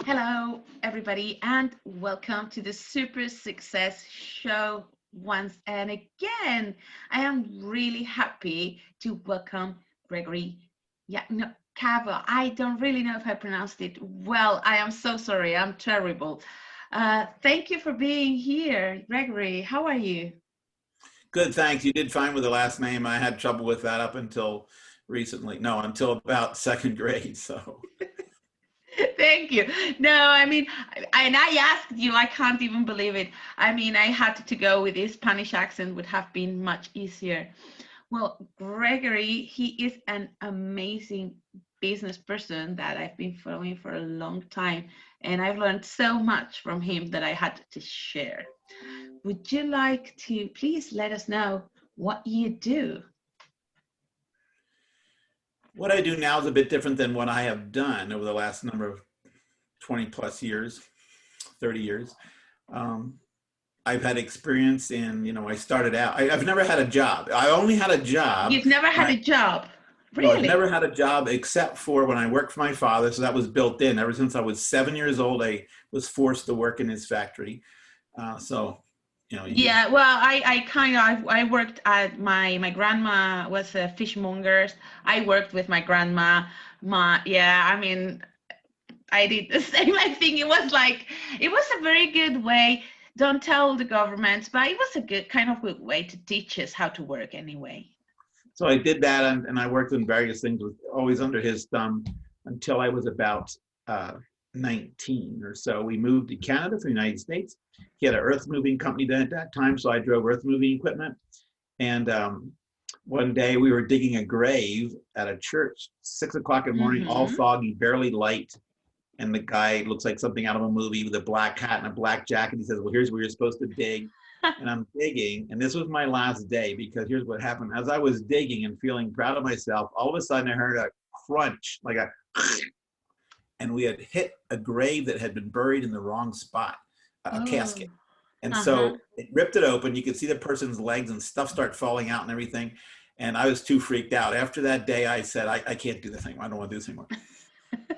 Hello, everybody, and welcome to the Super Success Show once and again. I am really happy to welcome Gregory Giagnocavo. I don't really know if I pronounced it well. I am so sorry. I'm terrible. Thank you for being here, Gregory. How are you? Good, thanks. You did fine with the last name. I had trouble with that up until recently. No, until about second grade. So, Thank you. No, and I asked you, I can't even believe it. I had to go with this Spanish accent, would have been much easier. Well, Gregory, he is an amazing business person that I've been following for a long time, and I've learned so much from him that I had to share. Would you like to please let us know what you do? what I do now is a bit different than what I have done over the last number of 20 plus years, 30 years. Um, I've had experience I started out, I've never had a job. I only had a job You've never when had a job, no, I've really? never had a job except for when I worked for my father. So that was built in. Ever since I was 7 years old, I was forced to work in his factory. So, you get. Yeah, well, I worked at my grandma was a fishmonger. I worked with my grandma. I did the same. I think it was a very good way. Don't tell the government, but it was a good way to teach us how to work anyway. So I did that, and I worked in various things, with always under his thumb until I was about 19 or so. We moved to Canada from the United States. He had an earth moving company then at that time, so I drove earth moving equipment. And one day we were digging a grave at a church, 6 o'clock in the morning, all Mm-hmm. foggy, barely light. And the guy looks like something out of a movie with a black hat and a black jacket. He says, "Well, here's where you're supposed to dig." And I'm digging, and this was my last day, because here's what happened. As I was digging and feeling proud of myself, all of a sudden I heard a crunch, like a, and we had hit a grave that had been buried in the wrong spot, a Oh, casket. And uh-huh. so it ripped it open. You could see the person's legs and stuff start falling out and everything. And I was too freaked out. After that day, I said, I can't do this anymore. I don't want to do this anymore.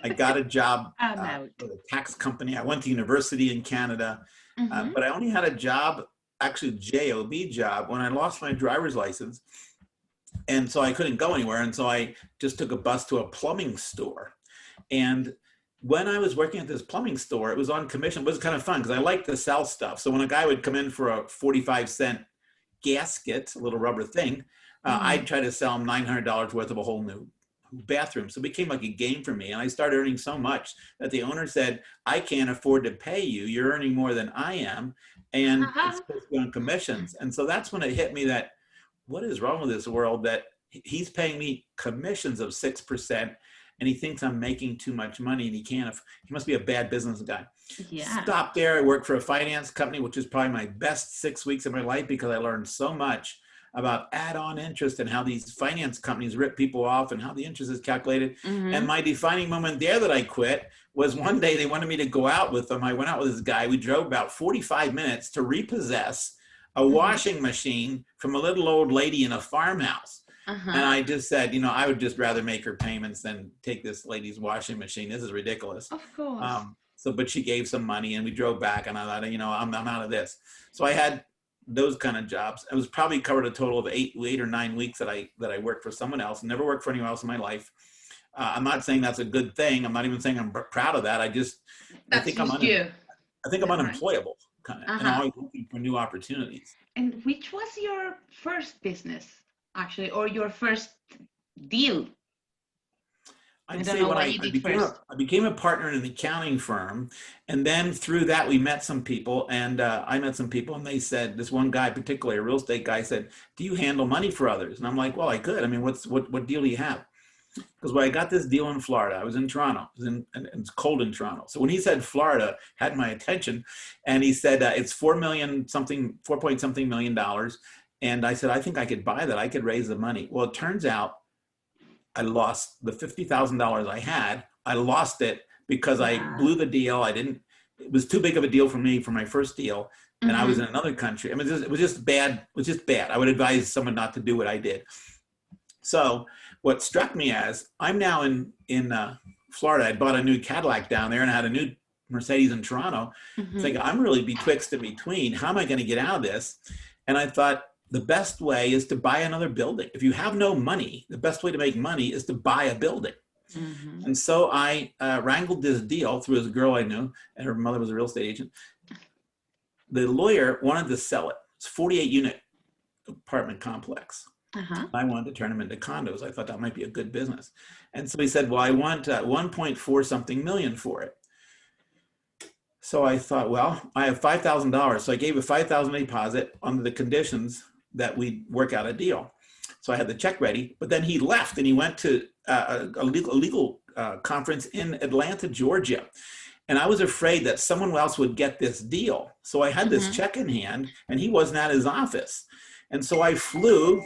I got a job I'm out. with a tax company. I went to university in Canada, Mm-hmm. but I only had a job, actually job job, when I lost my driver's license. And so I couldn't go anywhere. And so I just took a bus to a plumbing store. And when I was working at this plumbing store, it was on commission. It was kind of fun because I liked to sell stuff. So when a guy would come in for a 45-cent gasket, a little rubber thing, Mm-hmm. I'd try to sell him $900 worth of a whole new bathroom. So it became like a game for me. And I started earning so much that the owner said, "I can't afford to pay you. You're earning more than I am. And it's Uh-huh. supposed to be on commissions." And so that's when it hit me that what is wrong with this world, that he's paying me commissions of 6%, and he thinks I'm making too much money, and he must be a bad business guy. Yeah. Stopped there. I worked for a finance company, which is probably my best 6 weeks of my life, because I learned so much about add-on interest and how these finance companies rip people off and how the interest is calculated. And Mm-hmm. my defining moment there that I quit was one day they wanted me to go out with them. I went out with this guy. We drove about 45 minutes to repossess a Mm-hmm. washing machine from a little old lady in a farmhouse. And Uh-huh. I just said, I would just rather make her payments than take this lady's washing machine. This is ridiculous. Of course. But she gave some money, and we drove back, and I thought, I'm out of this. So I had those kind of jobs. I was probably covered a total of 8 or 9 weeks that I worked for someone else. Never worked for anyone else in my life. I'm not saying that's a good thing. I'm not even saying I'm proud of that. I That's think I'm just you. I think I'm Right. unemployable, kind of, and I'm Uh-huh. always looking for new opportunities. And which was your first business, actually, or your first deal? I I'd don't say know when what you I did first. became a partner in an accounting firm, and then through that we met some people, and I met some people, and they said, this one guy, particularly a real estate guy, said, "Do you handle money for others?" And I'm like, "Well, I could. I mean, what deal do you have?" Because when I got this deal in Florida, I was in Toronto, and it's cold in Toronto. So when he said Florida, had my attention, and he said it's 4 million something, 4 point something million dollars, and I said, I think I could buy that. I could raise the money. Well, it turns out I lost the $50,000 I had. I lost it because I Yeah. blew the deal. I didn't. It was too big of a deal for me for my first deal, and I was Mm-hmm. in another country. I mean, it was just bad. It was just bad. I would advise someone not to do what I did. So what struck me as I'm now in Florida. I bought a new Cadillac down there, and I had a new Mercedes in Toronto, thinking, I'm really betwixt and between. How am I going to get out of this? And I thought, the best way is to buy another building. If you have no money, the best way to make money is to buy a building. And so I wrangled this deal through this girl I knew, and her mother was a real estate agent. The lawyer wanted to sell it. It's a 48-unit apartment complex. I wanted to turn them into condos. I thought that might be a good business. And so he said, well, I want 1.4 something million for it. So I thought, well, I have $5,000. So I gave a $5,000 deposit under the conditions that we'd work out a deal. So I had the check ready, but then he left and he went to a legal conference in Atlanta, Georgia. And I was afraid that someone else would get this deal. So I had this check in hand and he wasn't at his office. And so I flew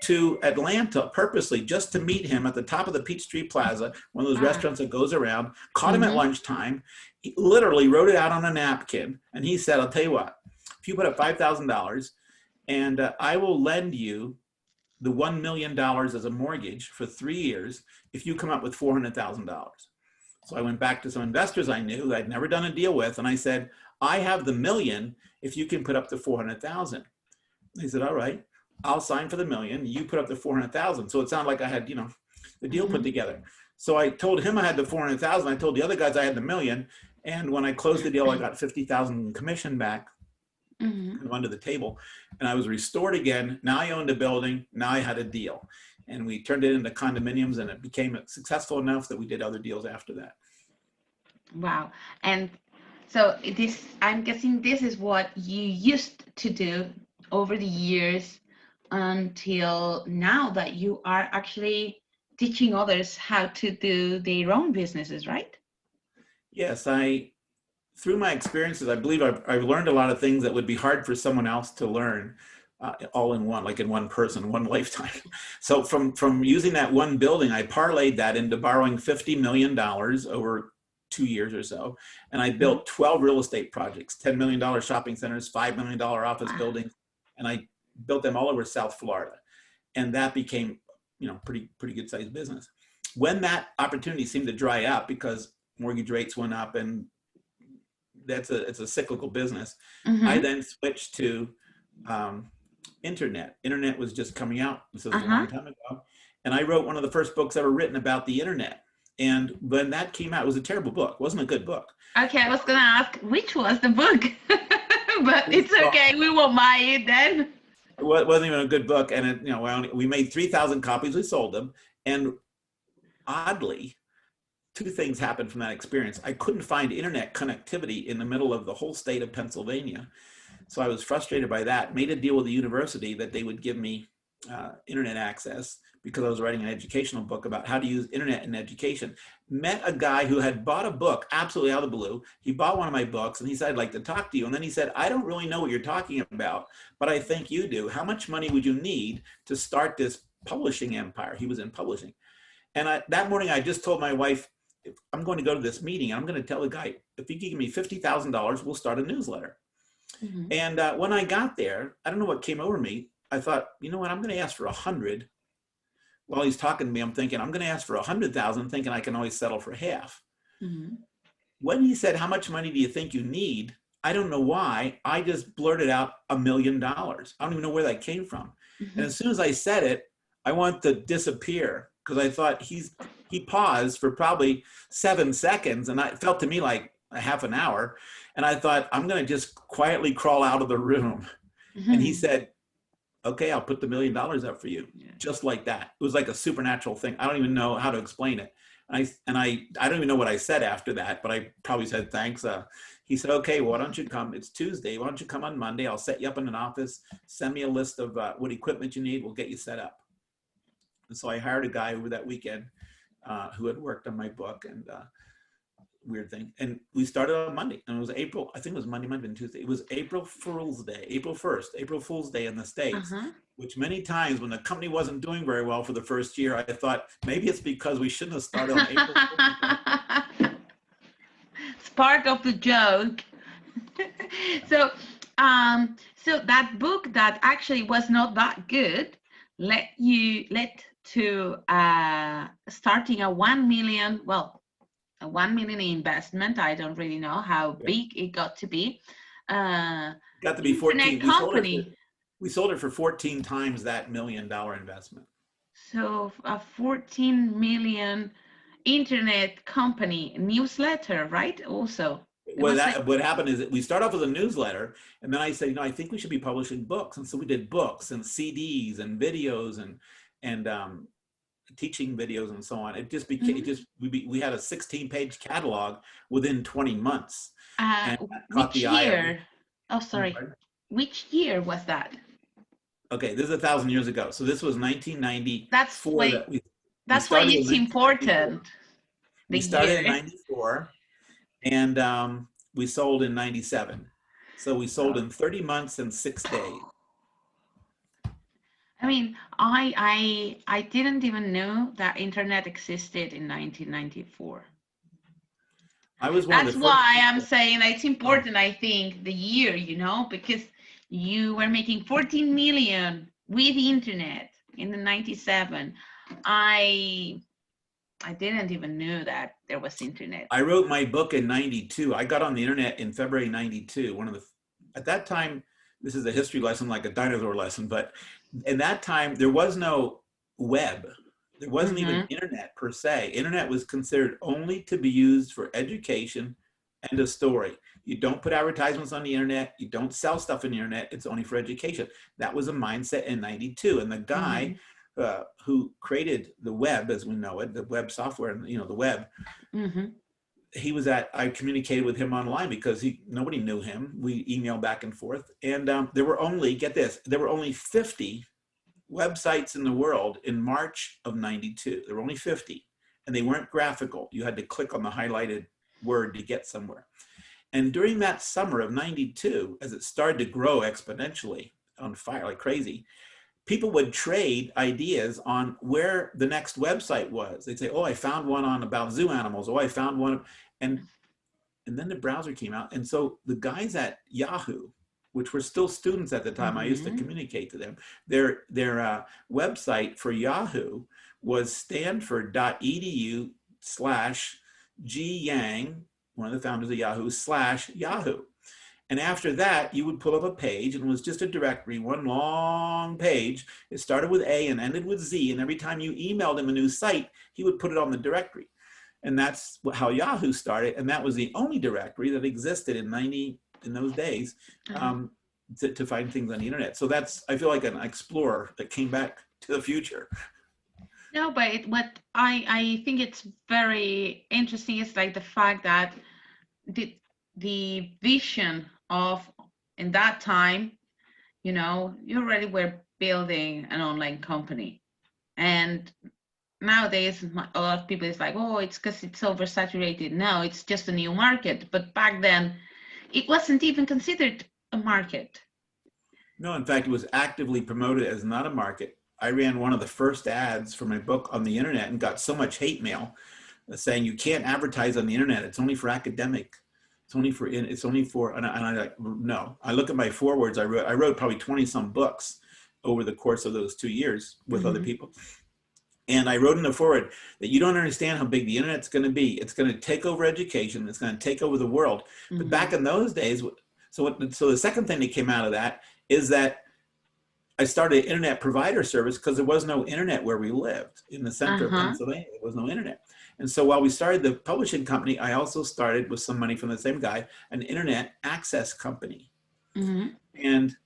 to Atlanta purposely just to meet him at the top of the Peachtree Plaza, one of those restaurants that goes around, caught him at lunchtime. He literally wrote it out on a napkin. And he said, I'll tell you what, if you put up $5,000 and I will lend you the $1 million as a mortgage for 3 years if you come up with $400,000. So I went back to some investors I knew that I'd never done a deal with. And I said, I have the $1 million if you can put up the 400,000. They said, all right, I'll sign for the $1 million. You put up the 400,000. So it sounded like I had, the deal put together. So I told him I had the 400,000. I told the other guys I had the $1 million. And when I closed the deal, I got 50,000 in commission back under the table. And I was restored again. Now I owned a building. Now I had a deal. And we turned it into condominiums, and it became successful enough that we did other deals after that. Wow. And so this, I'm guessing this is what you used to do over the years until now that you are actually teaching others how to do their own businesses, right? Yes, through my experiences, I believe I've learned a lot of things that would be hard for someone else to learn. All in one, like in one person, one lifetime. So from using that one building, I parlayed that into borrowing $50 million over 2 years or so. And I built 12 real estate projects, $10 million shopping centers, $5 million office buildings. And I built them all over South Florida. And that became, pretty good sized business. When that opportunity seemed to dry up because mortgage rates went up and it's a cyclical business, I then switched to, Internet was just coming out. This was a long time ago. And I wrote one of the first books ever written about the internet. And when that came out, it was a terrible book. It wasn't a good book. Okay, I was going to ask which was the book, but it's okay. We won't buy it then. It wasn't even a good book. And we made 3,000 copies. We sold them. And oddly, two things happened from that experience. I couldn't find internet connectivity in the middle of the whole state of Pennsylvania. So I was frustrated by that, made a deal with the university that they would give me internet access because I was writing an educational book about how to use internet in education. Met a guy who had bought a book absolutely out of the blue. He bought one of my books and he said, I'd like to talk to you. And then he said, I don't really know what you're talking about, but I think you do. How much money would you need to start this publishing empire? He was in publishing. And that morning I just told my wife, I'm going to go to this meeting and I'm going to tell the guy, if you give me $50,000, we'll start a newsletter. And when I got there, I don't know what came over me. I thought, you know what, I'm going to ask for 100. While he's talking to me, I'm thinking, I'm going to ask for 100,000, thinking I can always settle for half. When he said, how much money do you think you need? I don't know why. I just blurted out $1 million. I don't even know where that came from. And as soon as I said it, I wanted to disappear because I thought he paused for probably 7 seconds. And it felt to me like a half an hour. And I thought, I'm going to just quietly crawl out of the room. And he said, okay, I'll put the $1 million up for you. Just like that. It was like a supernatural thing. I don't even know how to explain it. I don't even know what I said after that, but I probably said, thanks. He said, okay, well, why don't you come? It's Tuesday. Why don't you come on Monday? I'll set you up in an office. Send me a list of what equipment you need. We'll get you set up. And so I hired a guy over that weekend who had worked on my book and weird thing. And we started on Monday and it was April. I think it was Monday and Tuesday. It was April Fool's Day, April 1st, April Fool's Day in the States, which many times when the company wasn't doing very well for the first year, I thought maybe it's because we shouldn't have started on April Fool's Day. It's part of the joke. So that book that actually was not that good led to starting a 1 million, well, 1 million investment. I don't really know how Yeah. big it got to be. Got to be Internet 14. company. We sold it for 14 times that $1 million investment. So a 14 million internet company newsletter, right? Also, it Well, was like, what happened is that we start off with a newsletter, and then I said, I think we should be publishing books, and so we did books and CDs and videos and teaching videos and so on. It just became, it mhm. just we had a 16-page catalog within 20 months, and that caught Which the eye of. year? Oh, sorry. Which year was that? Okay, this is 1,000 years ago. So this was That's 1994 why that we that's why started in it's 1994. important, the We started in year. 94, and we sold in 97. So we sold Oh. in 30 months and 6 days. I mean, I didn't even know that internet existed in 1994. I was one of That's the first why I'm people. saying that it's Oh, important, I think, the year, because you were making 14 million with the internet in the 97. I I didn't even know that there was internet. I wrote my book in 92. I got on the internet in February 92. At that time, this is a history lesson, like a dinosaur lesson, but in that time, there was no web. There wasn't even Mm-hmm. internet per se. Internet was considered only to be used for education and a story. You don't put advertisements on the internet. You don't sell stuff on the internet. It's only for education. That was a mindset in 92. And the guy Mm-hmm. who created the web as we know it, the web software, the web, Mm-hmm. I communicated with him online because nobody knew him. We emailed back and forth. And there were only, get this, there were only 50 websites in the world in March of 92. There were only 50, and they weren't graphical. You had to click on the highlighted word to get somewhere. And during that summer of 92, as it started to grow exponentially on fire like crazy, people would trade ideas on where the next website was. They'd say, "Oh, I found one on about zoo animals. Oh, I found one," and and then the browser came out, and so the guys at Yahoo, which were still students at the time, I used to Mm-hmm. communicate to them. Their website for Yahoo was stanford.edu/G one of the founders of Yahoo/Yahoo. And after that, you would pull up a page, and it was just a directory, one long page. It started with A and ended with Z. And every time you emailed him a new site, he would put it on the directory. And that's how Yahoo started. And that was the only directory that existed in those days, Uh-huh. to find things on the internet. So I feel like an explorer that came back to the future. No, but what I think it's very interesting is like the fact that the the vision of in that time, you already were building an online company, and nowadays a lot of people is like, oh, it's because it's oversaturated. No, it's just a new market. But back then, it wasn't even considered a market. No, in fact, it was actively promoted as not a market. I ran one of the first ads for my book on the internet and got so much hate mail saying you can't advertise on the internet. It's only for academic. And I like, no. I look at my forewords. I wrote probably 20 some books over the course of those 2 years with other Mm-hmm. people. And I wrote in the foreword that you don't understand how big the internet's going to be. It's going to take over education. It's going to take over the world. But Mm-hmm. back in those days, so the second thing that came out of that is that I started an internet provider service because there was no internet where we lived in the center of Uh-huh. Pennsylvania. There was no internet. And so while we started the publishing company, I also started with some money from the same guy, an internet access company. Mm-hmm. And,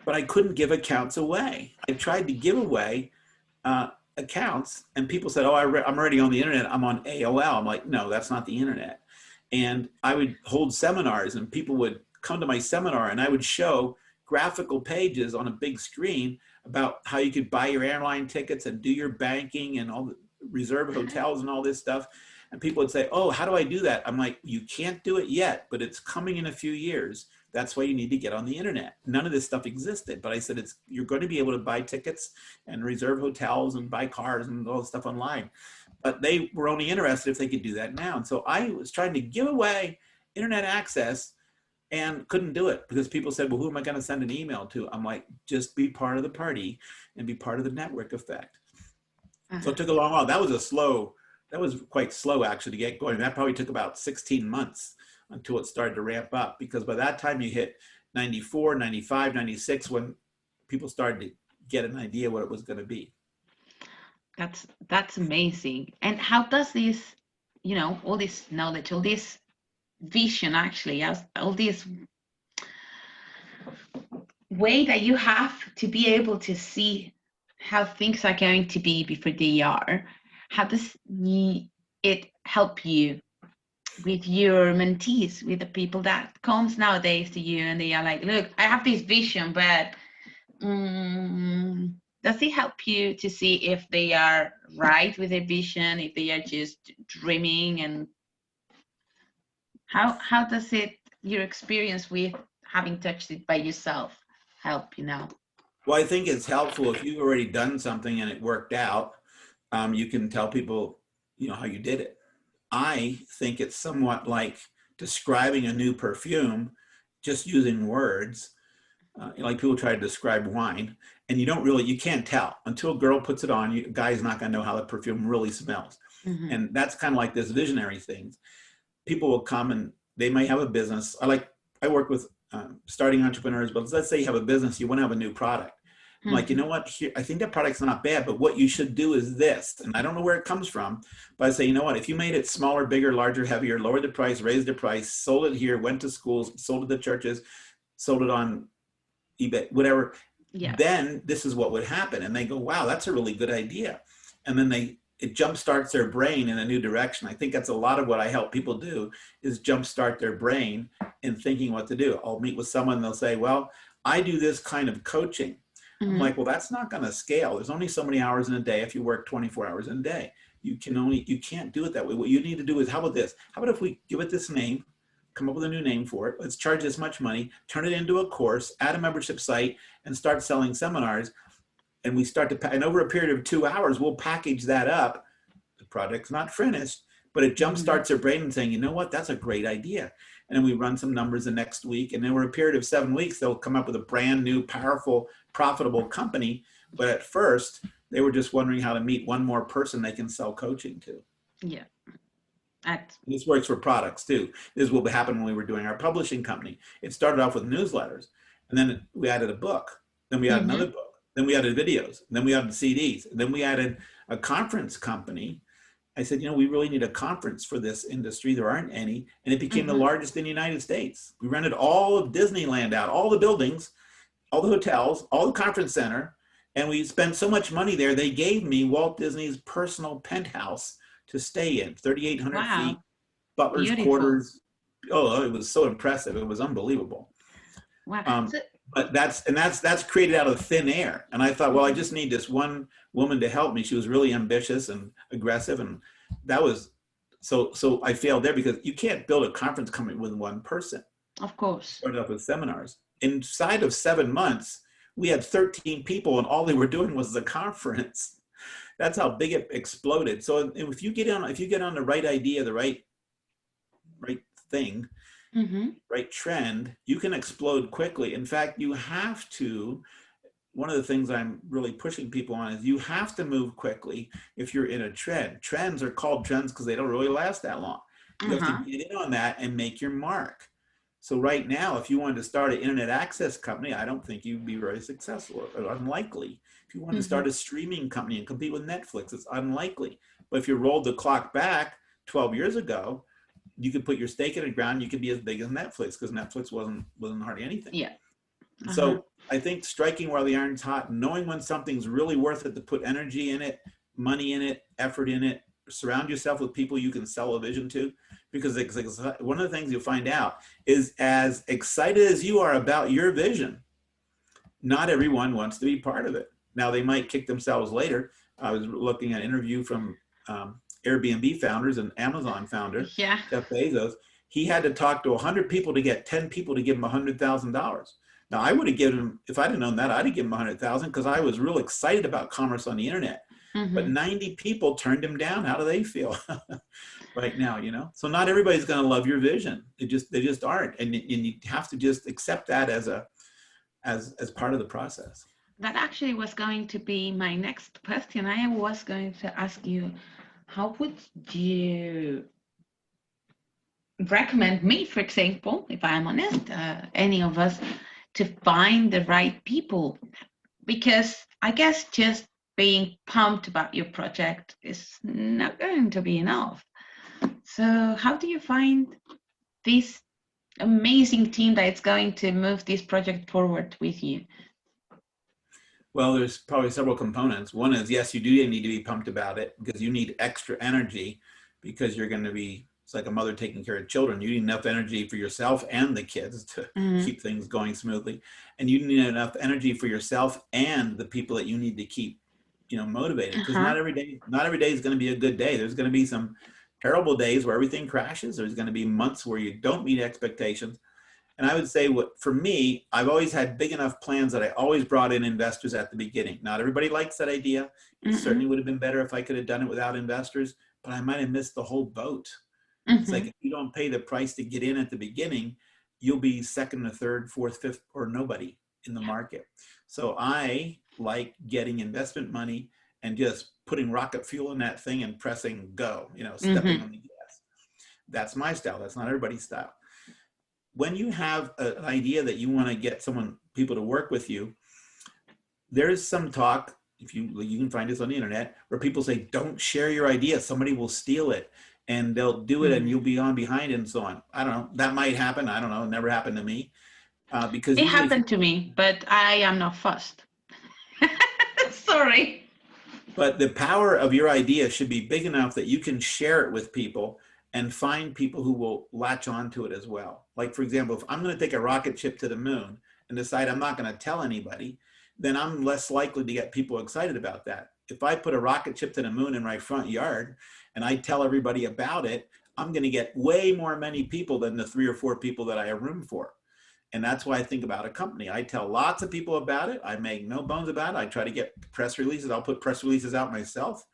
but I couldn't give accounts away. I tried to give away accounts, and people said, "Oh, I'm already on the internet. I'm on AOL." I'm like, "No, that's not the internet." And I would hold seminars, and people would come to my seminar, and I would show graphical pages on a big screen about how you could buy your airline tickets and do your banking and all the reserve hotels and all this stuff. And people would say, "Oh, how do I do that?" I'm like, "You can't do it yet, but it's coming in a few years. That's why you need to get on the internet." None of this stuff existed, but I said, you're going to be able to buy tickets and reserve hotels and buy cars and all this stuff online. But they were only interested if they could do that now. And so I was trying to give away internet access and couldn't do it because people said, "Well, who am I going to send an email to?" I'm like, just be part of the party and be part of the network effect. So Uh-huh. it took a long while. That was a slow that was quite slow actually to get going. That probably took about 16 months until it started to ramp up, because by that time you hit 94, 95, 96, when people started to get an idea what it was going to be. That's amazing. And how does this, you know, all this knowledge, all this vision actually, as all this way that you have to be able to see how things are going to be before they are, how does it help you with your mentees, with the people that comes nowadays to you and they are like, look, I have this vision, but does it help you to see if they are right with their vision, if they are just dreaming? And how does it, your experience with having touched it by yourself, help you now? Well, I think it's helpful if you've already done something and it worked out. You can tell people, how you did it. I think it's somewhat like describing a new perfume, just using words. Like people try to describe wine, and you can't tell until a girl puts it on. A guy's not going to know how the perfume really smells. Mm-hmm. And that's kind of like this visionary thing. People will come and they might have a business. I work with starting entrepreneurs, but let's say you have a business, you want to have a new product. I'm like, you know what? Here, I think that product's not bad, but what you should do is this. And I don't know where it comes from, but I say, you know what? If you made it smaller, bigger, larger, heavier, lowered the price, raised the price, sold it here, went to schools, sold it to churches, sold it on eBay, whatever, Yeah. then this is what would happen. And they go, wow, that's a really good idea. And then it jumpstarts their brain in a new direction. I think that's a lot of what I help people do, is jumpstart their brain in thinking what to do. I'll meet with someone and they'll say, well, I do this kind of coaching. I'm like, well, that's not going to scale. There's only so many hours in a day if you work 24 hours in a day. You can't do it that way. What you need to do is, how about this? How about if we give it this name, come up with a new name for it, let's charge this much money, turn it into a course, add a membership site, and start selling seminars. And we start to, and over a period of 2 hours, we'll package that up. The project's not finished, but it jumpstarts their brain and saying, you know what, that's a great idea. And then we run some numbers the next week. And then over a period of 7 weeks, they'll come up with a brand new, powerful, profitable company. But at first, they were just wondering how to meet one more person they can sell coaching to. Yeah. This works for products too. This is what happened when we were doing our publishing company. It started off with newsletters, and then we added a book. Then we added another book. Then we added videos. Then we added CDs. And then we added a conference company. I said, we really need a conference for this industry. There aren't any. And it became the largest in the United States. We rented all of Disneyland out, all the buildings, all the hotels, all the conference center. And we spent so much money there, they gave me Walt Disney's personal penthouse to stay in, 3,800 feet, butler's quarters. Oh, it was so impressive. It was unbelievable. Wow. But that's created out of thin air. And I thought, well, I just need this one woman to help me. She was really ambitious and aggressive. And that was, so I failed there, because you can't build a conference company with one person. Of course. Started off with seminars. Inside of 7 months, we had 13 people, and all they were doing was the conference. That's how big it exploded. So if you get on the right idea, the right thing, right trend, you can explode quickly. In fact, you have to, one of the things I'm really pushing people on is you have to move quickly if you're in a trend. Trends are called trends because they don't really last that long. You have to get in on that and make your mark. So right now, if you wanted to start an internet access company, I don't think you'd be very successful, or unlikely. If you wanted to start a streaming company and compete with Netflix, it's unlikely. But if you rolled the clock back 12 years ago, you could put your stake in the ground. You could be as big as Netflix, because Netflix wasn't hardly anything. Yeah. So I think striking while the iron's hot, knowing when something's really worth it to put energy in it, money in it, effort in it, surround yourself with people you can sell a vision to. Because one of the things you'll find out is, as excited as you are about your vision, not everyone wants to be part of it. Now, they might kick themselves later. I was looking at an interview from Airbnb founders and Amazon founder, Jeff Bezos. He had to talk to 100 people to get 10 people to give him $100,000. Now, I would have given him, if I'd have known that, I'd have given him $100,000, because I was real excited about commerce on the internet. But 90 people turned him down. How do they feel right now? So not everybody's going to love your vision. They just aren't, and you have to just accept that as part of the process. That actually was going to be my next question. I was going to ask you, how would you recommend me, for example, if I'm honest, any of us, to find the right people? Because I guess just being pumped about your project is not going to be enough. So, how do you find this amazing team that is going to move this project forward with you? Well, there's probably several components. One is, yes, you do need to be pumped about it because you need extra energy because you're going to be, it's like a mother taking care of children. You need enough energy for yourself and the kids to Mm-hmm. keep things going smoothly. And you need enough energy for yourself and the people that you need to keep, motivated. Because Uh-huh. not every day is going to be a good day. There's going to be some terrible days where everything crashes. There's going to be months where you don't meet expectations. And I would say for me, I've always had big enough plans that I always brought in investors at the beginning. Not everybody likes that idea. It Mm-hmm. certainly would have been better if I could have done it without investors, but I might have missed the whole boat. It's like Mm-hmm. if you don't pay the price to get in at the beginning, you'll be second or third, fourth, fifth, or nobody in the Yeah. market. So I like getting investment money and just putting rocket fuel in that thing and pressing go, stepping Mm-hmm. on the gas. That's my style. That's not everybody's style. When you have an idea that you want to get people to work with you, there's some talk, if you can find this on the internet, where people say, don't share your idea. Somebody will steal it and they'll do it and Mm. you'll be on behind and so on. I don't know. That might happen. I don't know. It never happened to me. Because It usually if you, happened to me, but I am not fussed. Sorry. but the power of your idea should be big enough that you can share it with people and find people who will latch onto it as well. Like, for example, if I'm going to take a rocket ship to the moon and decide I'm not going to tell anybody, then I'm less likely to get people excited about that. If I put a rocket ship to the moon in my front yard and I tell everybody about it, I'm going to get way more many people than the 3 or 4 people that I have room for. And that's why I think about a company. I tell lots of people about it. I make no bones about it. I try to get press releases. I'll put press releases out myself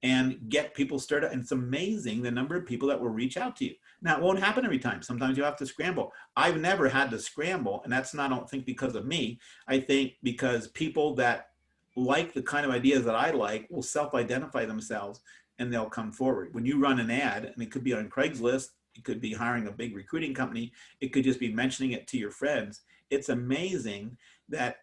and get people started. And it's amazing the number of people that will reach out to you. Now, it won't happen every time. Sometimes you have to scramble. I've never had to scramble. And that's not, I don't think, because of me. I think because people that like the kind of ideas that I like will self-identify themselves and they'll come forward. When you run an ad, and it could be on Craigslist, it could be hiring a big recruiting company, it could just be mentioning it to your friends. It's amazing that,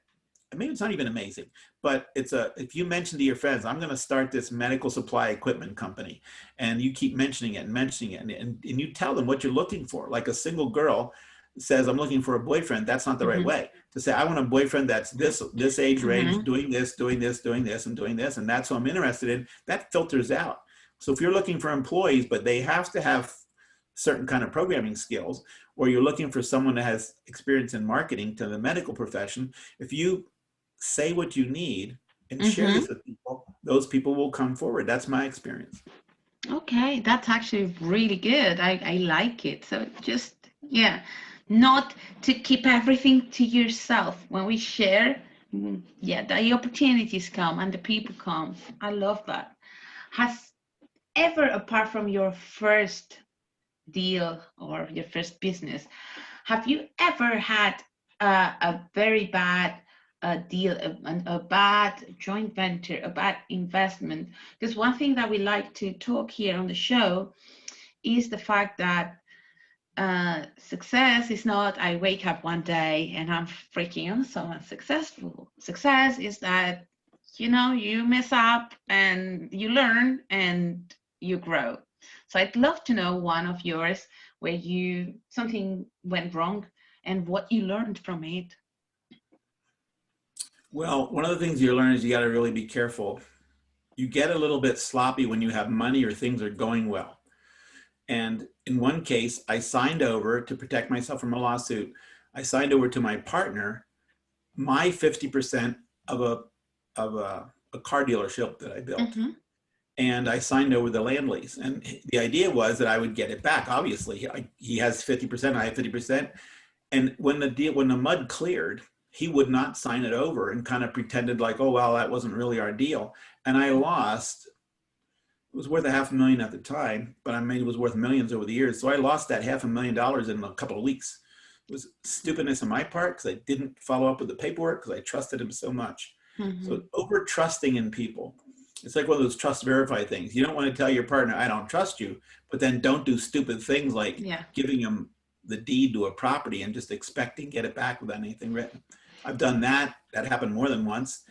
maybe it's not even amazing, but if you mention to your friends, I'm going to start this medical supply equipment company, and you keep mentioning it and mentioning it, and you tell them what you're looking for. Like a single girl says, I'm looking for a boyfriend. That's not the right Mm-hmm. way to say, I want a boyfriend that's this age range, Mm-hmm. doing this, doing this, doing this, and doing this, and that's what I'm interested in. That filters out. So if you're looking for employees, but they have to have certain kind of programming skills, or you're looking for someone that has experience in marketing to the medical profession, if you say what you need and share Mm-hmm. this with people, those people will come forward. That's my experience. Okay, that's actually really good. I like it. So just, yeah, not to keep everything to yourself. When we share, yeah, the opportunities come and the people come. I love that. Has ever, apart from your first deal or your first business, have you ever had a very bad deal, a bad joint venture, a bad investment? Because one thing that we like to talk here on the show is the fact that success is not I wake up one day and I'm freaking awesome and successful. Success is that you mess up and you learn and you grow. So I'd love to know one of yours where something went wrong and what you learned from it. Well, one of the things you learn is you got to really be careful. You get a little bit sloppy when you have money or things are going well. And in one case, I signed over to protect myself from a lawsuit. I signed over to my partner my 50% of a car dealership that I built. Mm-hmm. And I signed over the land lease. And the idea was that I would get it back. Obviously, he has 50%, I have 50%. And when the mud cleared, he would not sign it over and kind of pretended like, oh, well, that wasn't really our deal. And I lost. It was worth $500,000 at the time, but I mean, it was worth millions over the years. So I lost that $500,000 in a couple of weeks. It was stupidness on my part because I didn't follow up with the paperwork because I trusted him so much. Mm-hmm. So over trusting in people. It's like one of those trust verify things. You don't want to tell your partner, I don't trust you, but then don't do stupid things like Yeah. giving them the deed to a property and just expecting to get it back without anything written. I've done that. That happened more than once.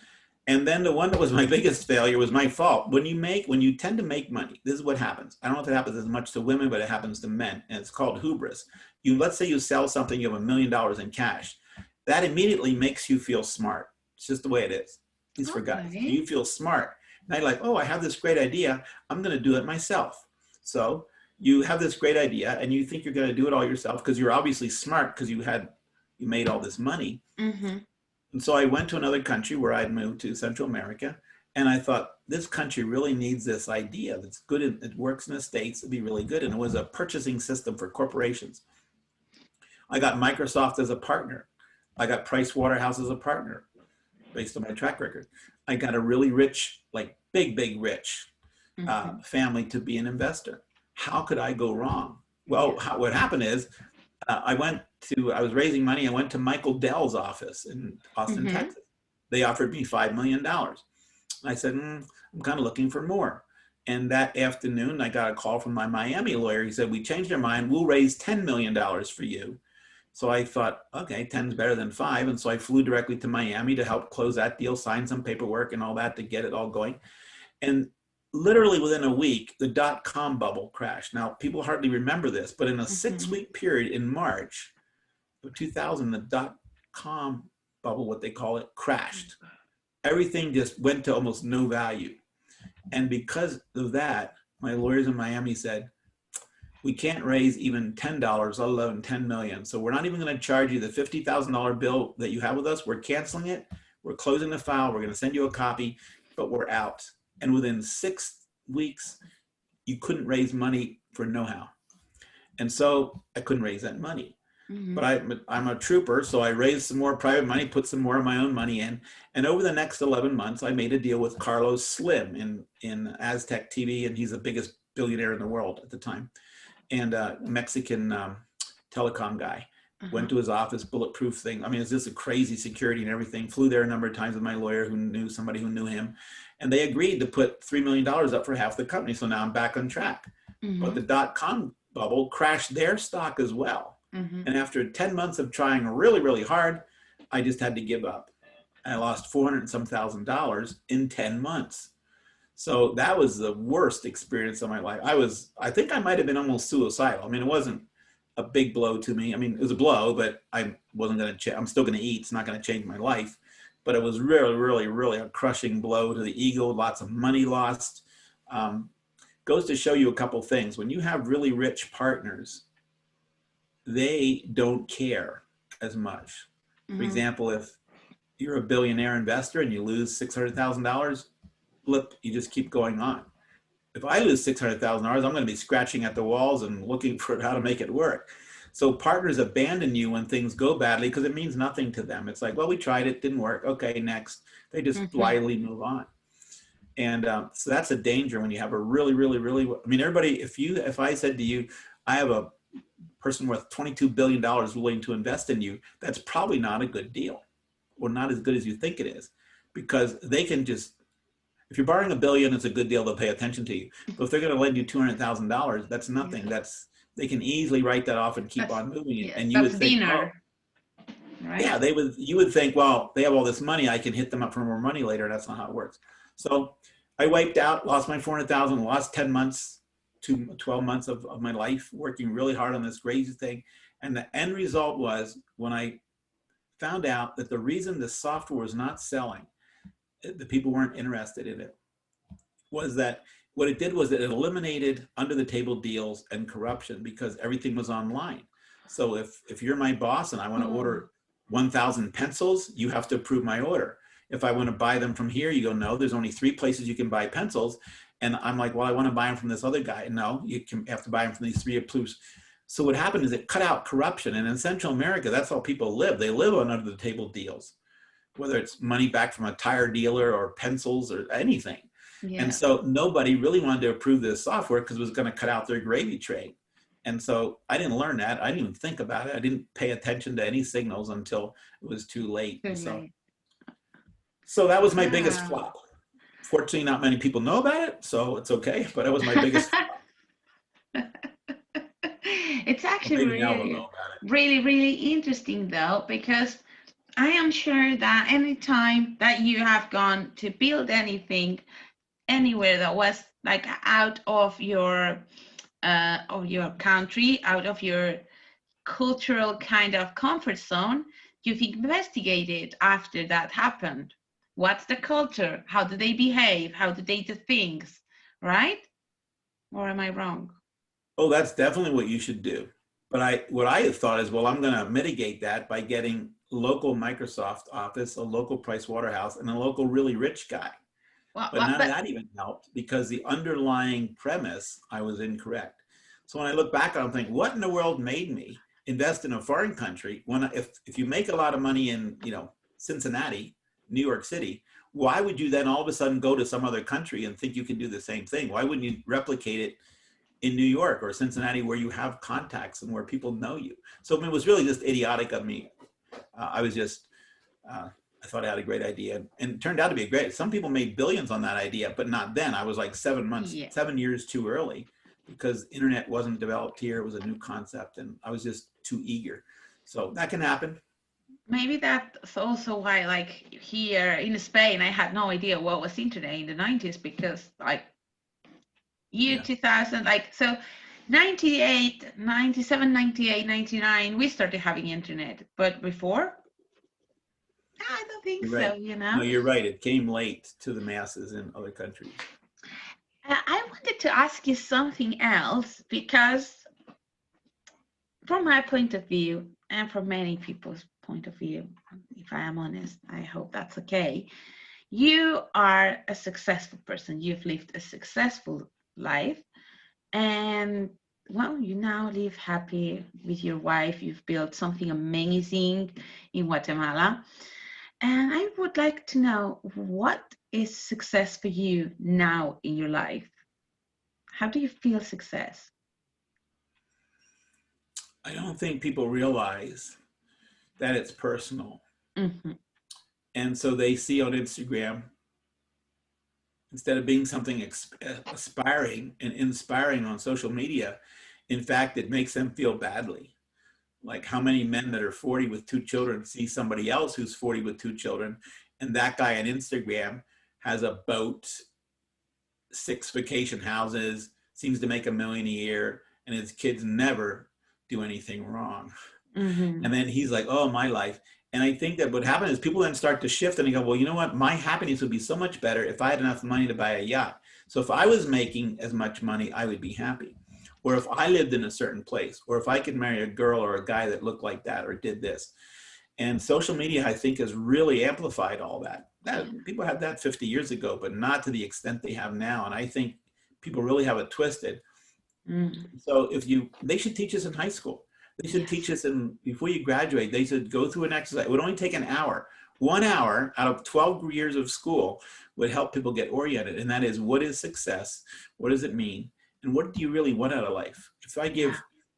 And then the one that was my biggest failure was my fault. When you tend to make money, this is what happens. I don't know if it happens as much to women, but it happens to men. And it's called hubris. Let's say you sell something, you have $1 million in cash. That immediately makes you feel smart. It's just the way it is. At least for guys. Okay. You feel smart. And I'm like, oh, I have this great idea. I'm going to do it myself. So you have this great idea and you think you're going to do it all yourself because you're obviously smart because you made all this money. Mm-hmm. And so I went to another country where I'd moved to Central America. And I thought, this country really needs this idea that's good. It works in the States. It'd be really good. And it was a purchasing system for corporations. I got Microsoft as a partner. I got Price Waterhouse as a partner based on my track record. I got a really rich, like big rich family to be an investor. How could I go wrong? Well, what happened is I was raising money. I went to Michael Dell's office in Austin, Texas. They offered me $5 million. I said, I'm kind of looking for more. And that afternoon, I got a call from my Miami lawyer. He said, we changed our mind. We'll raise $10 million for you. So I thought, okay, 10 is better than 5. And so I flew directly to Miami to help close that deal, sign some paperwork and all that to get it all going. And literally within a week, the dot-com bubble crashed. Now, people hardly remember this, but in a 6-week period in March of 2000, the dot-com bubble, what they call it, crashed. Everything just went to almost no value. And because of that, my lawyers in Miami said, we can't raise even $10, let alone 10 million. So we're not even going to charge you the $50,000 bill that you have with us. We're canceling it. We're closing the file. We're going to send you a copy, but we're out. And within 6 weeks, you couldn't raise money for know-how. And so I couldn't raise that money. But I'm a trooper, so I raised some more private money, put some more of my own money in. And over the next 11 months, I made a deal with Carlos Slim in Aztec TV, and he's the biggest billionaire in the world at the time. And a Mexican telecom guy. Went to his office, bulletproof thing. I mean, it's just a crazy security and everything. Flew there a number of times with my lawyer who knew somebody who knew him. And they agreed to put $3 million up for half the company. So now I'm back on track. But the dot-com bubble crashed their stock as well. And after 10 months of trying really, really hard, I just had to give up. I lost $400 and some thousand in 10 months. So that was the worst experience of my life. I think I might've been almost suicidal. I mean, it wasn't a big blow to me. I mean, it was a blow, but I wasn't going to, I'm still going to eat. It's not going to change my life. But it was really, really, really a crushing blow to the ego, lots of money lost. Goes to show you a couple things. When you have really rich partners, they don't care as much. For example, if you're a billionaire investor and you lose $600,000, flip, you just keep going on. If I lose $600,000, I'm going to be scratching at the walls and looking for how to make it work. So partners abandon you when things go badly because it means nothing to them. It's like, well, we tried it, didn't work. Okay, next. They just blithely move on. And so that's a danger when you have a really, really, really, I mean, everybody, if I said to you, I have a person worth $22 billion willing to invest in you, that's probably not a good deal or not as good as you think it is, because they can just, if you're borrowing $1 billion, it's a good deal, they'll pay attention to you. But if they're going to lend you $200,000, that's nothing. They can easily write that off and keep on moving it. And you would think, dinner, right? Yeah, you would think, well, they have all this money, I can hit them up for more money later. That's not how it works. So I wiped out, lost my 400,000, lost 10 months to 12 months of my life working really hard on this crazy thing. And the end result was when I found out that the reason the software was not selling, the people weren't interested in it, was that what it did was that it eliminated under the table deals and corruption because everything was online. So if you're my boss and I want to order 1,000 pencils, you have to approve my order. If I want to buy them from here, you go, no, there's only 3 places you can buy pencils. And I'm like, well, I want to buy them from this other guy. No, have to buy them from these 3 approves. So what happened is it cut out corruption. And in Central America, that's how people live. They live on under the table deals, whether it's money back from a tire dealer or pencils or anything. Yeah. And so nobody really wanted to approve this software because it was going to cut out their gravy train. And so I didn't learn that. I didn't even think about it. I didn't pay attention to any signals until it was too late. So that was my biggest flop. Fortunately, not many people know about it, so it's okay. But it was my biggest. It's Well, actually maybe now they'll really, know about it. really, really interesting though, because I am sure that any time that you have gone to build anything anywhere that was like out of your country, out of your cultural kind of comfort zone, you've investigated after that happened. What's the culture? How do they behave? How do they do things? Right? Or am I wrong? Oh, that's definitely what you should do. But what I thought is, well, I'm going to mitigate that by getting local Microsoft office, a local Price Waterhouse, and a local really rich guy. But none of But that even helped because the underlying premise, I was incorrect. So when I look back, I'm thinking, what in the world made me invest in a foreign country when if you make a lot of money in, Cincinnati, New York City, why would you then all of a sudden go to some other country and think you can do the same thing? Why wouldn't you replicate it in New York or Cincinnati where you have contacts and where people know you? So it was really just idiotic of me. I was just I thought I had a great idea, and it turned out to be great. Some people made billions on that idea, but not then. I was like yeah, 7 years too early because internet wasn't developed here. It was a new concept, and I was just too eager. So that can happen. maybe that's also why, like here in Spain, I had no idea what was internet in the 90s because, like, year Yeah, 2000, like, so 98, 97, 98, 99, we started having internet. But before, I don't think you're so, right. you No, know? you're right. It came late to the masses in other countries. I wanted to ask you something else because, from my point of view, and from many people's point of view, if I am honest, I hope that's okay. You are a successful person. You've lived a successful life. And well, you now live happy with your wife. You've built something amazing in Guatemala. And I would like to know, what is success for you now in your life? How do you feel success? I don't think people realize that it's personal. Hmm. And so they see on Instagram, instead of being something aspiring and inspiring on social media, in fact, it makes them feel badly. Like how many men that are 40 with two children see somebody else who's 40 with two children, and that guy on Instagram has a boat, 6 vacation houses, seems to make $1 million a year, and his kids never do anything wrong. Hmm. And then he's like, oh, my life. And I think that what happens is people then start to shift and they go, well, you know what? My happiness would be so much better if I had enough money to buy a yacht. So if I was making as much money, I would be happy. Or if I lived in a certain place, or if I could marry a girl or a guy that looked like that or did this. And social media, I think, has really amplified all that. Yeah. That people had that 50 years ago, but not to the extent they have now. And I think people really have it twisted. Mm. So they should teach us in high school. They should Yes. teach us before you graduate, they should go through an exercise. It would only take an hour. 1 hour out of 12 years of school would help people get oriented. And that is, what is success? What does it mean? And what do you really want out of life? Yeah.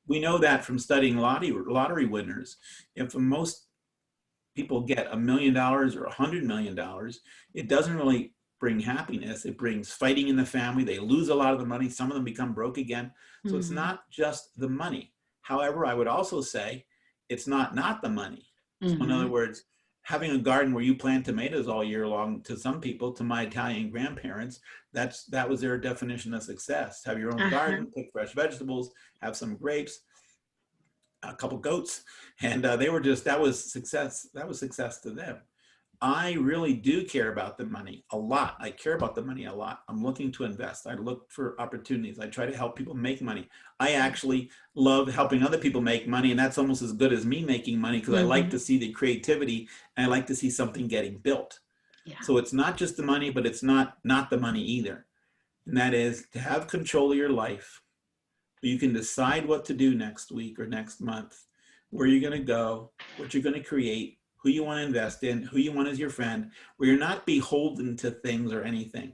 We know that from studying lottery winners. If most people get $1 million or $100 million, it doesn't really bring happiness. It brings fighting in the family. They lose a lot of the money. Some of them become broke again. So it's Hmm. not just the money. However, I would also say it's not the money. So in other Hmm. words, having a garden where you plant tomatoes all year long, to some people, to my Italian grandparents, that was their definition of success. Have your own Uh-huh. garden, pick fresh vegetables, have some grapes, a couple goats, and they were just that was success. That was success to them. I really do care about the money a lot. I care about the money a lot. I'm looking to invest. I look for opportunities. I try to help people make money. I actually love helping other people make money, and that's almost as good as me making money because I like Hmm. to see the creativity and I like to see something getting built. Yeah. So it's not just the money, but it's not the money either. And that is to have control of your life. You can decide what to do next week or next month, where you're going to go, what you're going to create, who you want to invest in, who you want as your friend, where you're not beholden to things or anything.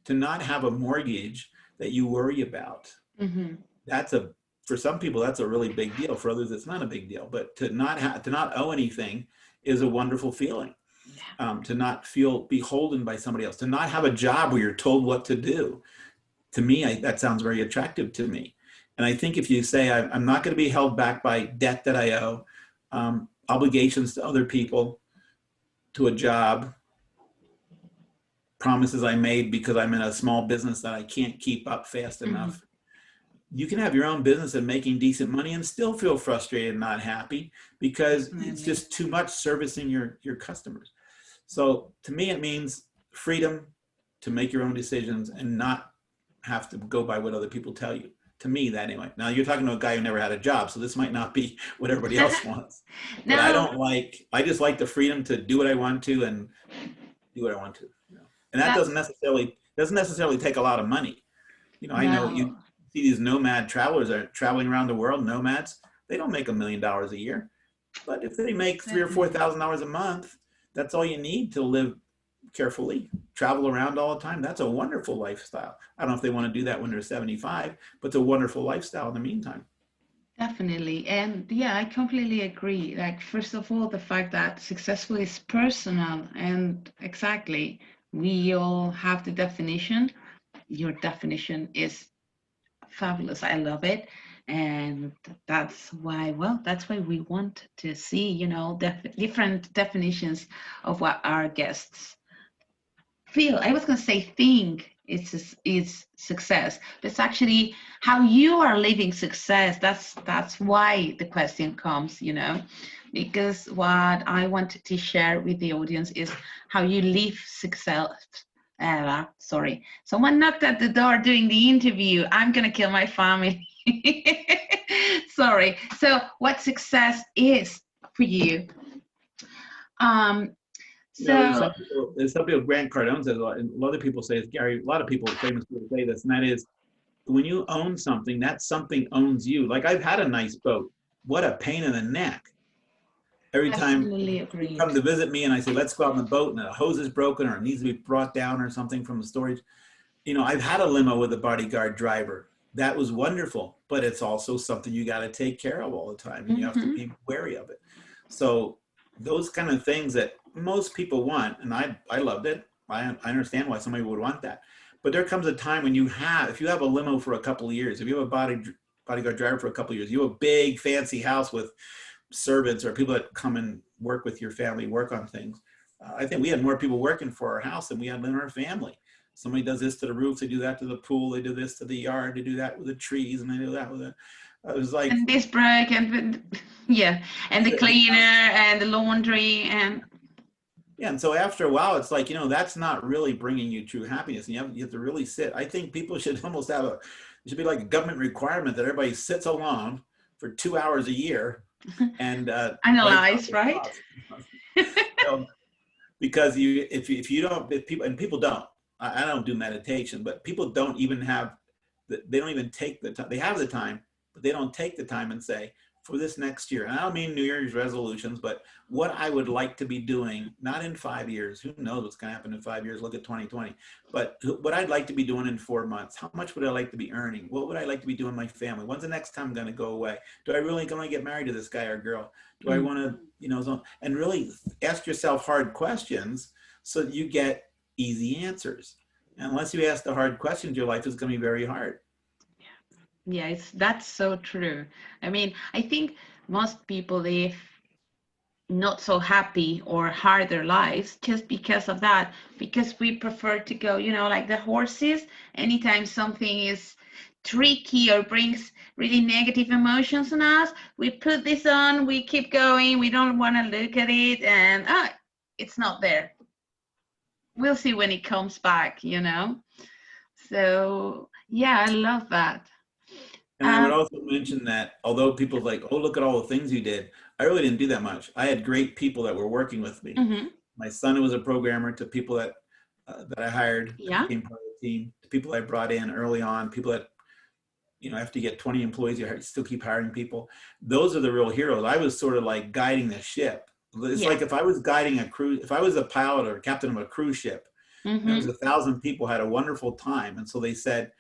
To not have a mortgage that you worry about. Hmm. That's for some people, that's a really big deal. For others, it's not a big deal. But to not owe anything is a wonderful feeling. to not feel beholden by somebody else, to not have a job where you're told what to do. To me, that sounds very attractive to me. And I think if you say, I'm not going to be held back by debt that I owe, obligations to other people, to a job, promises I made because I'm in a small business that I can't keep up fast enough. You can have your own business and making decent money and still feel frustrated and not happy because it's just too much servicing your customers. So to me, it means freedom to make your own decisions and not have to go by what other people tell you. To me, that anyway. Now you're talking to a guy who never had a job, so this might not be what everybody else wants. But No, I just like the freedom to do what I want to and do what I want to. You know? And that that's doesn't necessarily take a lot of money. You know, I know you no, see these nomad travelers that are traveling around the world, nomads. They don't make $1 million a year, but if they make $3,000 or definitely. $4,000 a month, that's all you need to live carefully, travel around all the time. That's a wonderful lifestyle. I don't know if they want to do that when they're 75, but it's a wonderful lifestyle in the meantime. Definitely. And yeah, I completely agree. Like, first of all, the fact that successful is personal. And exactly, we all have the definition. Your definition is fabulous. I love it. And that's why, well, that's why we want to see, different definitions of what our guests feel. I was going to say think is success, but it's actually how you are living success. That's why the question comes, because what I wanted to share with the audience is how you live success. Sorry, someone knocked at the door during the interview. I'm gonna kill my family. Sorry. So what success is for you? um You know, so there's some people, Grant Cardone says a lot, and a lot of people say it's Gary, a lot of people, famous people say this, and that is when you own something, that something owns you. Like I've had a nice boat. What a pain in the neck. Every time absolutely you come agreed. to visit me and I say, let's go out on the boat and a hose is broken or it needs to be brought down or something from the storage. You know, I've had a limo with a bodyguard driver. That was wonderful, but it's also something you got to take care of all the time and you have to Hmm. be wary of it. So those kind of things that most people want, and I loved it. I understand why somebody would want that. But there comes a time when if you have a limo for a couple of years, if you have a bodyguard driver for a couple of years, you have a big fancy house with servants or people that come and work with your family, work on things. I think we had more people working for our house than we had in our family. Somebody does this to the roof, they do that to the pool, they do this to the yard, they do that with the trees, and they do that with it. It was like, And this break and yeah, and the cleaner and the laundry and yeah. And so after a while, it's like, that's not really bringing you true happiness. And you have to really sit. I think people should almost it should be like a government requirement that everybody sits alone for 2 hours a year and writes out analyze, their right? thoughts. So, because if you don't, if people, and people don't, I don't do meditation, but people don't even have, they don't even take the time. They have the time, but they don't take the time and say, for this next year, and I don't mean New Year's resolutions, but what I would like to be doing, not in 5 years, who knows what's going to happen in 5 years, look at 2020, but what I'd like to be doing in 4 months, how much would I like to be earning, what would I like to be doing with my family, when's the next time I'm going to go away, do I really going to get married to this guy or girl, do I want to, and really ask yourself hard questions so that you get easy answers. And unless you ask the hard questions, your life is going to be very hard. Yeah, that's so true. I mean, I think most people live not so happy or harder lives just because of that, because we prefer to go, like the horses, anytime something is tricky or brings really negative emotions on us, we put this on, we keep going, we don't want to look at it, and it's not there. We'll see when it comes back. So yeah, I love that. And I would um also mention that although people are like, oh, look at all the things you did, I really didn't do that much. I had great people that were working with me. mhm, My son, who was a programmer, to people that I hired that yeah, became part of the team, to people I brought in early on, people that, after you get 20 employees, you still keep hiring people. Those are the real heroes. I was sort of like guiding the ship. It's yeah, like if I was guiding a cruise, if I was a pilot or captain of a cruise ship, and it was mhm, 1,000 people had a wonderful time. And so they said,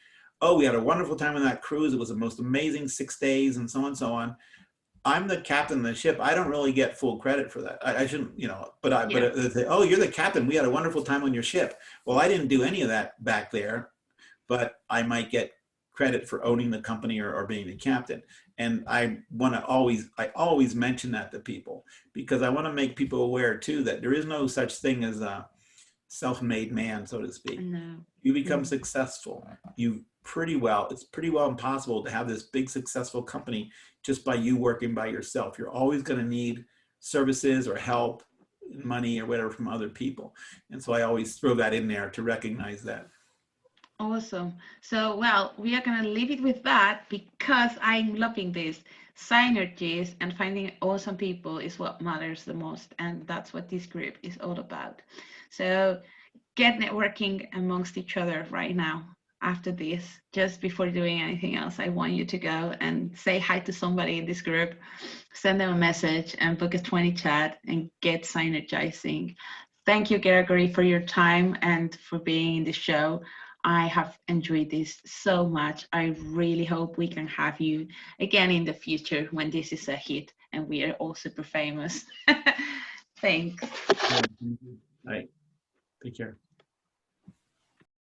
oh, we had a wonderful time on that cruise. It was the most amazing 6 days and so on and so on. I'm the captain of the ship. I don't really get full credit for that. I shouldn't, you know, Yeah. oh, you're the captain. We had a wonderful time on your ship. Well, I didn't do any of that back there, but I might get credit for owning the company or being the captain. And I always mention that to people because I want to make people aware too that there is no such thing as a self-made man, so to speak. No. You become Mm. successful. It's pretty well impossible to have this big successful company just by you working by yourself. You're always going to need services or help, money or whatever from other people. And so I always throw that in there to recognize that. Awesome. So, well, we are going to leave it with that because I'm loving this. Synergies and finding awesome people is what matters the most. And that's what this group is all about. So, get networking amongst each other right now after this. Just before doing anything else, I want you to go and say hi to somebody in this group, send them a message, and book a 20 chat and get synergizing. Thank you, Gregory, for your time and for being in the show. I have enjoyed this so much. I really hope we can have you again in the future when this is a hit and we are all super famous. Thanks. Yeah. All right. Take care.